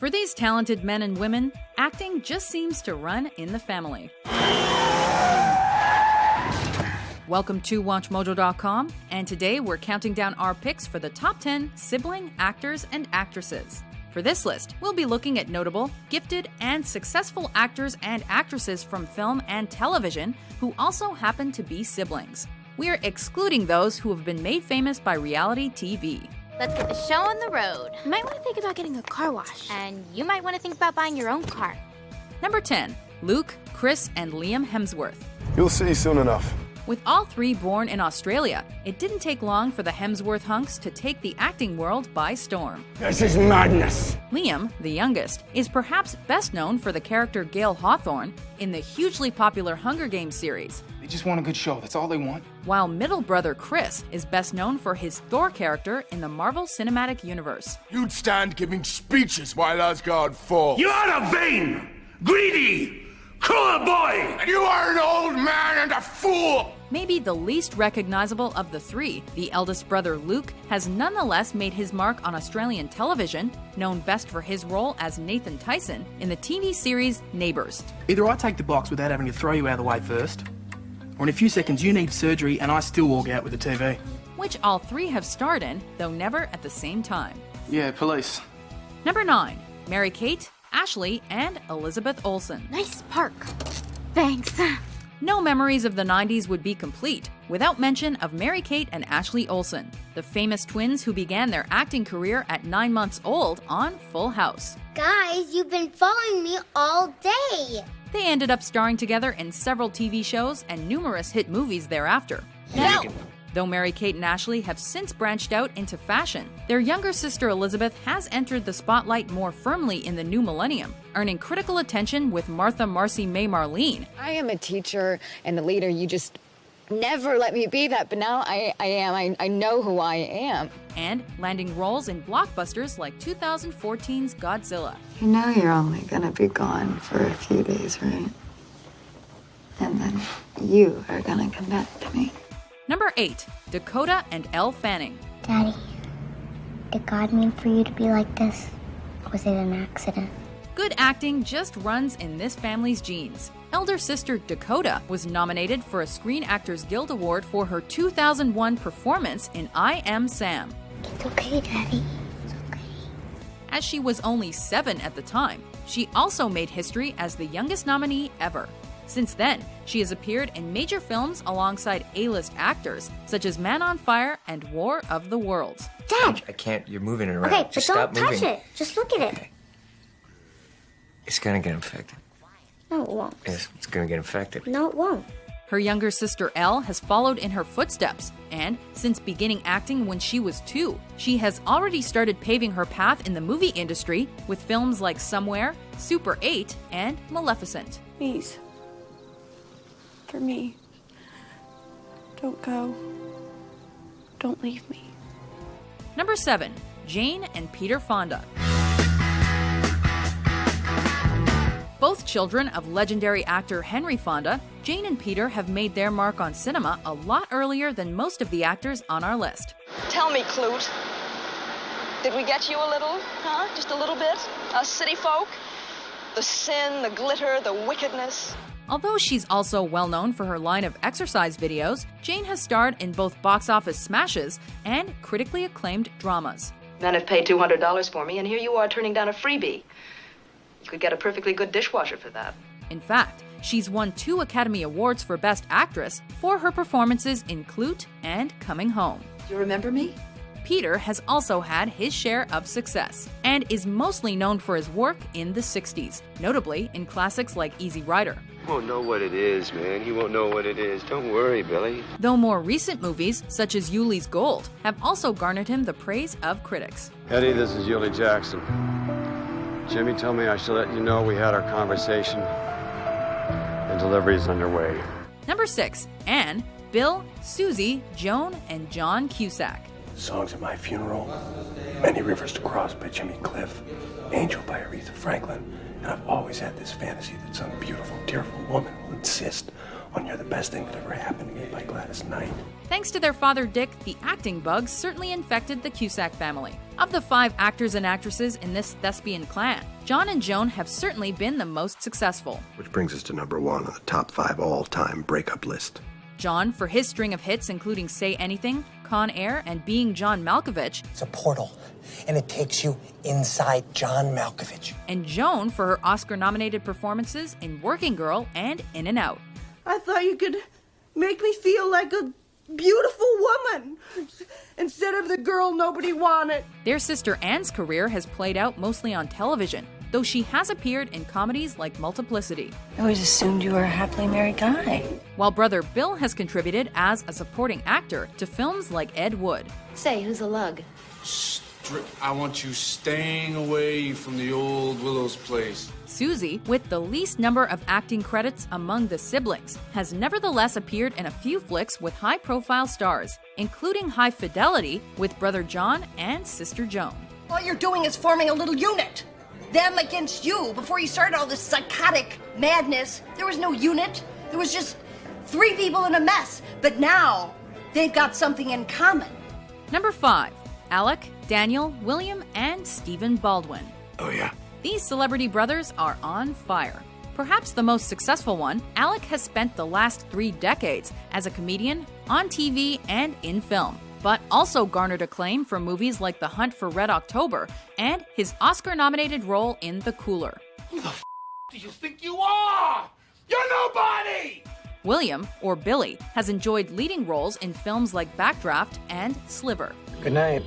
For these talented men and women, acting just seems to run in the family. Welcome to WatchMojo.com, and today we're counting down our picks for the top 10 sibling actors and actresses. For this list, we'll be looking at notable, gifted, and successful actors and actresses from film and television who also happen to be siblings. We're excluding those who have been made famous by reality TV. Let's get the show on the road. You might want to think about getting a car wash. And you might want to think about buying your own car. Number 10. Luke, Chris, and Liam Hemsworth. You'll see soon enough. With all three born in Australia, it didn't take long for the Hemsworth hunks to take the acting world by storm. This is madness. Liam, the youngest, is perhaps best known for the character Gale Hawthorne in the hugely popular Hunger Games series. They just want a good show, that's all they want. While middle brother Chris is best known for his Thor character in the Marvel Cinematic Universe. You'd stand giving speeches while Asgard falls. You are a vain, greedy, cruel boy! And you are an old man and a fool! Maybe the least recognizable of the three, the eldest brother Luke has nonetheless made his mark on Australian television, known best for his role as Nathan Tyson in the TV series Neighbours. Either I take the box without having to throw you out of the way first, or in a few seconds you need surgery and I still walk out with the TV. Which all three have starred in, though never at the same time. Yeah, police. Number 9. Mary-Kate, Ashley, and Elizabeth Olsen. Nice park. Thanks. No memories of the 90s would be complete without mention of Mary-Kate and Ashley Olsen, the famous twins who began their acting career at 9 months old on Full House. Guys, you've been following me all day. They ended up starring together in several TV shows and numerous hit movies thereafter. No. Though Mary-Kate and Ashley have since branched out into fashion, their younger sister Elizabeth has entered the spotlight more firmly in the new millennium, earning critical attention with Martha Marcy May Marlene. I am a teacher and a leader. You just never let me be that, but now I am. I know who I am. And landing roles in blockbusters like 2014's Godzilla. You know you're only gonna be gone for a few days, right? And then you are gonna come back to me. Number 8. Dakota and Elle Fanning. Daddy, did God mean for you to be like this? Or was it an accident? Good acting just runs in this family's genes. Elder sister Dakota was nominated for a Screen Actors Guild Award for her 2001 performance in I Am Sam. It's okay, Daddy. It's okay. As she was only 7 at the time, she also made history as the youngest nominee ever. Since then, she has appeared in major films alongside A-list actors such as Man on Fire and War of the Worlds. Dad! I can't, you're moving it around. Okay, but Just don't stop touch moving. it. Just look at it. Okay. It's gonna get infected. No, it won't. Yes, it's gonna get infected. No, it won't. Her younger sister Elle has followed in her footsteps, and since beginning acting when she was 2, she has already started paving her path in the movie industry with films like Somewhere, Super 8, and Maleficent. Please. For me. Don't go. Don't leave me. Number 7. Jane and Peter Fonda. Both children of legendary actor Henry Fonda, Jane and Peter have made their mark on cinema a lot earlier than most of the actors on our list. Tell me, Clute, did we get you a little, huh? Just a little bit? Us city folk? The sin, the glitter, the wickedness. Although she's also well known for her line of exercise videos, Jane has starred in both box office smashes and critically acclaimed dramas. Men have paid $200 for me, and here you are turning down a freebie. You could get a perfectly good dishwasher for that. In fact, she's won 2 Academy Awards for Best Actress for her performances in Clute and Coming Home. Do you remember me? Peter has also had his share of success and is mostly known for his work in the 60s, notably in classics like Easy Rider. He won't know what it is, man. He won't know what it is. Don't worry, Billy. Though more recent movies, such as Yuli's Gold, have also garnered him the praise of critics. Eddie, this is Yuli Jackson. Jimmy told me I should let you know we had our conversation. The delivery's underway. Number 6. Anne, Bill, Susie, Joan, and John Cusack. Songs at My Funeral, Many Rivers to Cross by Jimmy Cliff, Angel by Aretha Franklin, and I've always had this fantasy that some beautiful, tearful woman will insist on You're the Best Thing That Ever Happened to Me by Gladys Knight. Thanks to their father Dick, the acting bug certainly infected the Cusack family. Of the 5 actors and actresses in this thespian clan, John and Joan have certainly been the most successful. Which brings us to number 1 on the top 5 all-time breakup list. John for his string of hits including Say Anything, Con Air, and Being John Malkovich. It's a portal, and it takes you inside John Malkovich. And Joan for her Oscar-nominated performances in Working Girl and In and Out. I thought you could make me feel like a beautiful woman instead of the girl nobody wanted. Their sister Anne's career has played out mostly on television, though she has appeared in comedies like Multiplicity. I always assumed you were a happily married guy. While brother Bill has contributed as a supporting actor to films like Ed Wood. Say, who's a lug? I want you staying away from the old Willow's place. Susie, with the least number of acting credits among the siblings, has nevertheless appeared in a few flicks with high-profile stars, including High Fidelity with brother John and sister Joan. All you're doing is forming a little unit. Them against you. Before you started all this psychotic madness, there was no unit. There was just 3 people in a mess. But now, they've got something in common. Number 5. Alec, Daniel, William, and Stephen Baldwin. Oh, yeah? These celebrity brothers are on fire. Perhaps the most successful one, Alec has spent the last 3 decades as a comedian, on TV, and in film, but also garnered acclaim for movies like The Hunt for Red October and his Oscar-nominated role in The Cooler. Who the f*** do you think you are? You're nobody! William, or Billy, has enjoyed leading roles in films like Backdraft and Sliver. Good night.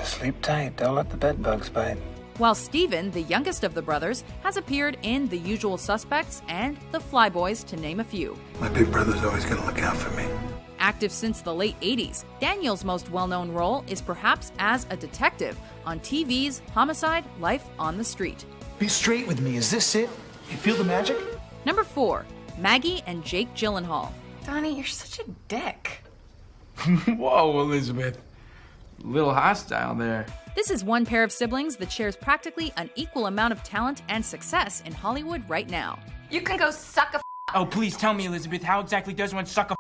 Sleep tight. Don't let the bed bugs bite. While Stephen, the youngest of the brothers, has appeared in The Usual Suspects and The Flyboys, to name a few. My big brother's always gonna look out for me. Active since the late 80s, Daniel's most well-known role is perhaps as a detective on TV's Homicide: Life on the Street. Be straight with me. Is this it? You feel the magic? Number 4. Maggie and Jake Gyllenhaal. Donnie, you're such a dick. Whoa, Elizabeth. A little hostile there. This is one pair of siblings that shares practically an equal amount of talent and success in Hollywood right now. You can go suck a Oh, please tell me, Elizabeth, how exactly does one suck a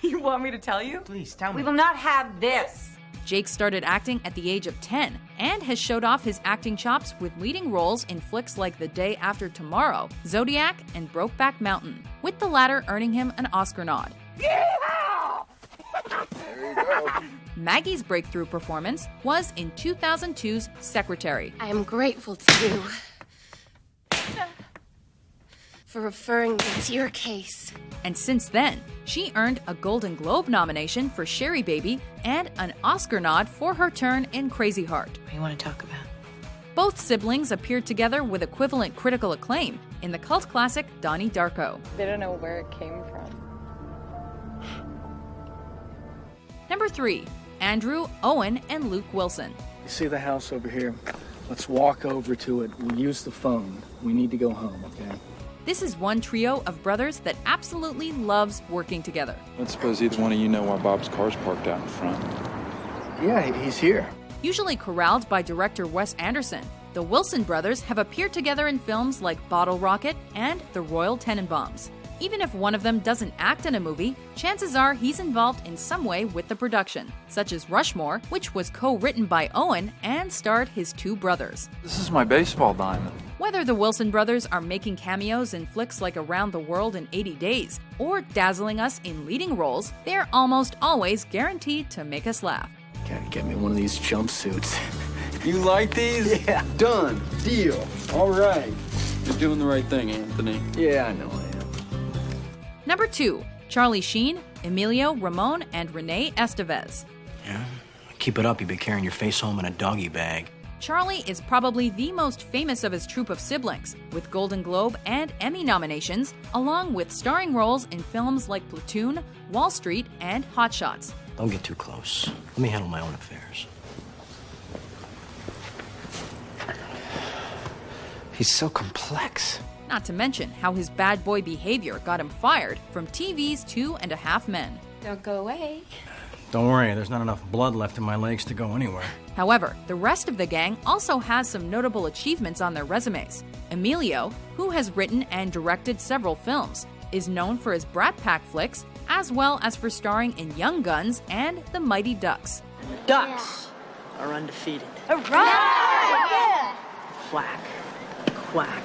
You want me to tell you? Please, tell me. We will not have this. Jake started acting at the age of 10 and has showed off his acting chops with leading roles in flicks like The Day After Tomorrow, Zodiac, and Brokeback Mountain, with the latter earning him an Oscar nod. Yeehaw! There you go. Maggie's breakthrough performance was in 2002's Secretary. I am grateful to you for referring me to your case. And since then, she earned a Golden Globe nomination for Sherry Baby and an Oscar nod for her turn in Crazy Heart. What do you want to talk about? Both siblings appeared together with equivalent critical acclaim in the cult classic Donnie Darko. They don't know where it came from. Number 3. Andrew, Owen, and Luke Wilson. You see the house over here? Let's walk over to it. We'll use the phone. We need to go home, okay? This is one trio of brothers that absolutely loves working together. I don't suppose either one of you know why Bob's car's parked out in front. Yeah, he's here. Usually corralled by director Wes Anderson, the Wilson brothers have appeared together in films like Bottle Rocket and The Royal Tenenbaums. Even if one of them doesn't act in a movie, chances are he's involved in some way with the production, such as Rushmore, which was co-written by Owen and starred his 2 brothers. This is my baseball diamond. Whether the Wilson brothers are making cameos in flicks like Around the World in 80 Days or dazzling us in leading roles, they're almost always guaranteed to make us laugh. Gotta get me one of these jumpsuits. You like these? Yeah. Done. Deal. All right. You're doing the right thing, Anthony. Yeah, I know I am. Number 2. Charlie Sheen, Emilio, Ramon, and Renee Estevez. Yeah? Keep it up, you'll be carrying your face home in a doggy bag. Charlie is probably the most famous of his troupe of siblings, with Golden Globe and Emmy nominations, along with starring roles in films like Platoon, Wall Street, and Hot Shots. Don't get too close. Let me handle my own affairs. He's so complex. Not to mention how his bad boy behavior got him fired from TV's 2.5 Men. Don't go away. Don't worry, there's not enough blood left in my legs to go anywhere. However, the rest of the gang also has some notable achievements on their resumes. Emilio, who has written and directed several films, is known for his Brat Pack flicks, as well as for starring in Young Guns and The Mighty Ducks. Ducks are undefeated. Hooray! Flack. whack.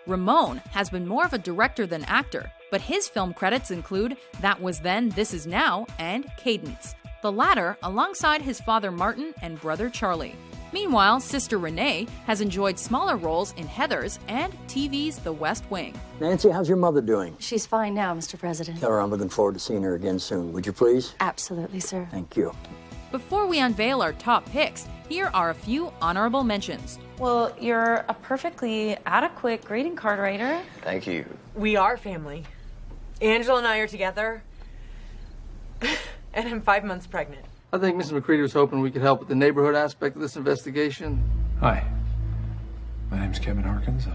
Ramon has been more of a director than actor, but his film credits include That Was Then, This Is Now, and Cadence, the latter alongside his father Martin and brother Charlie. Meanwhile, sister Renee has enjoyed smaller roles in Heathers and TV's The West Wing. Nancy, how's your mother doing? She's fine now, Mr. President. Tell her I'm looking forward to seeing her again soon. Would you please? Absolutely, sir. Thank you. Before we unveil our top picks, here are a few honorable mentions. Well, you're a perfectly adequate greeting card writer. Thank you. We are family. Angela and I are together. And I'm 5 months pregnant. I think Mrs. McCready was hoping we could help with the neighborhood aspect of this investigation. Hi. My name's Kevin Harkins.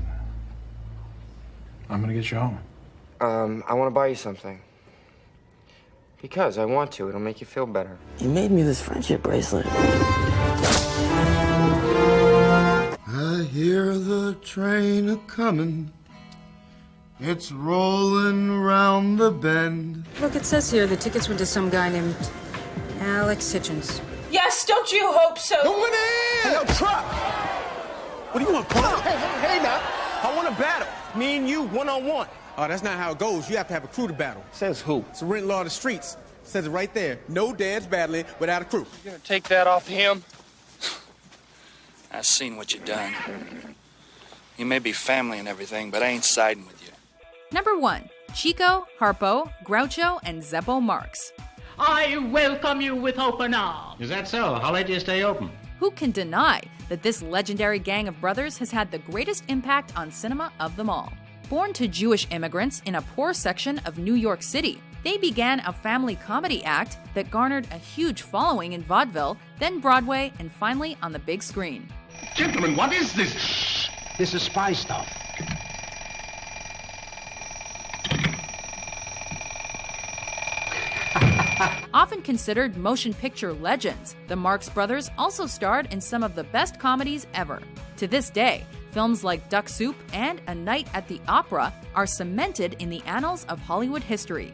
I'm gonna get you home. I want to buy you something. Because I want to. It'll make you feel better. You made me this friendship bracelet. I hear the train a-comin'. It's rolling round the bend. Look, it says here the tickets went to some guy named Alex Hitchens. Yes, don't you hope so? Who went in? Hey, yo, truck! What do you want, Paul? Hey, now. I want to battle. Me and you, one-on-one. Oh, that's not how it goes. You have to have a crew to battle. Says who? It's a written law of the streets. Says it right there. No dads battling without a crew. You gonna take that off him? I've seen what you've done. You may be family and everything, but I ain't siding with you. Number 1, Chico, Harpo, Groucho, and Zeppo Marx. I welcome you with open arms. Is that so? How late do you stay open? Who can deny that this legendary gang of brothers has had the greatest impact on cinema of them all? Born to Jewish immigrants in a poor section of New York City, they began a family comedy act that garnered a huge following in vaudeville, then Broadway, and finally on the big screen. Gentlemen, what is this? Shh. This is spy stuff. Often considered motion picture legends, the Marx Brothers also starred in some of the best comedies ever. To this day, films like Duck Soup and A Night at the Opera are cemented in the annals of Hollywood history,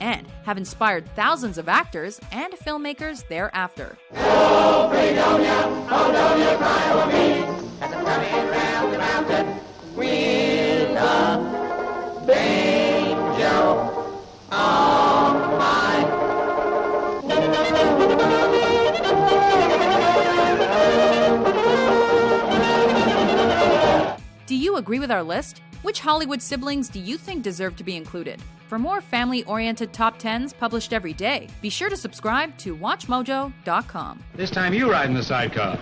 and have inspired thousands of actors and filmmakers thereafter. Do you agree with our list? Which Hollywood siblings do you think deserve to be included? For more family-oriented top 10s published every day, be sure to subscribe to WatchMojo.com. This time you ride in the sidecar.